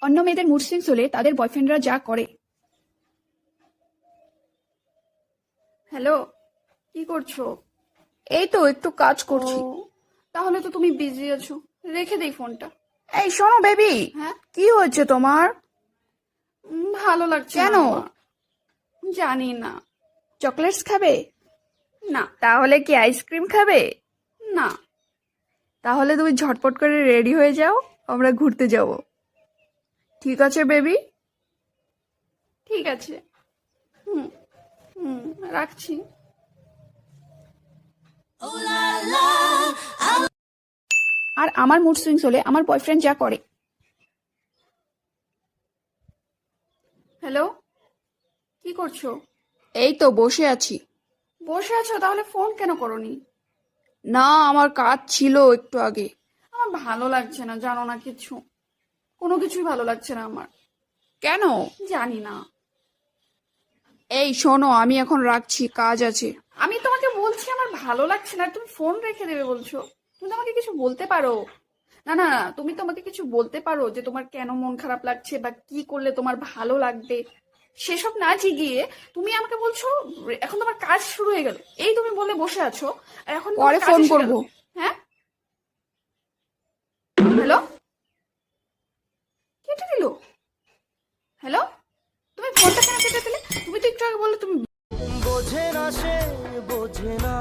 অন্য মেয়েদের mood swings হলে তাদের বয়ফ্রেন্ডরা যা করে। হ্যালো, কি করছো? এই তো একটু কাজ করছি। ও, তাহলে তো তুমি বিজি আছো, রেখে দেই ফোনটা। এই শোনো বেবি, হ্যাঁ, কি হয়েছে তোমার? ভালো লাগছে না কেন? আমার। জানি না। চকলেটস খাবে? না। তাহলে কি আইসক্রিম খাবে? না। তাহলে তুমি ঝটপট করে রেডি হয়ে যাও, আমরা ঘুরতে যাব। ঠিক আছে বেবি? ঠিক আছে। হুম হুম, রাখছি। আর আমার মুড সুইংস হলে আমার বয়ফ্রেন্ড যা করে। হ্যালো, কি করছো? এই তো বসে আছি। বসে আছো, তাহলে ফোন কেন করোনি? না, আমার কাজ ছিল একটু আগে। আমার ভালো লাগছে না, জানো না, কিছু কোনো কিছুই ভালো লাগছে না আমার। কেন? জানি না। এই শোনো, আমি এখন রাখছি, কাজ আছে। আমি তোমাকে বলছি আমার ভালো লাগছে না, আর তুমি ফোন রেখে দেবে বলছো। তুমি তো আমাকে কিছু বলতে পারো। না না, তুমি তো আমাকে কিছু বলতে পারো যে তোমার কেন মন খারাপ লাগছে বা কি করলে তোমার ভালো লাগবে। সেসব না জিগিয়ে তুমি আমাকে বলছো এখন তোমার কাজ শুরু হয়ে গেল, এই তুমি বলে বসে আছো, আর এখন তোমার পরে কাজ ফোন এসে গেল। করব। হ্যাঁ, হ্যালো, কেটে দিল। হ্যালো, তুমি ফোনটা কেন কেটে দিলে? তুমি তো একটু আগে বললে তুমি বোঝে না সে, বোঝে না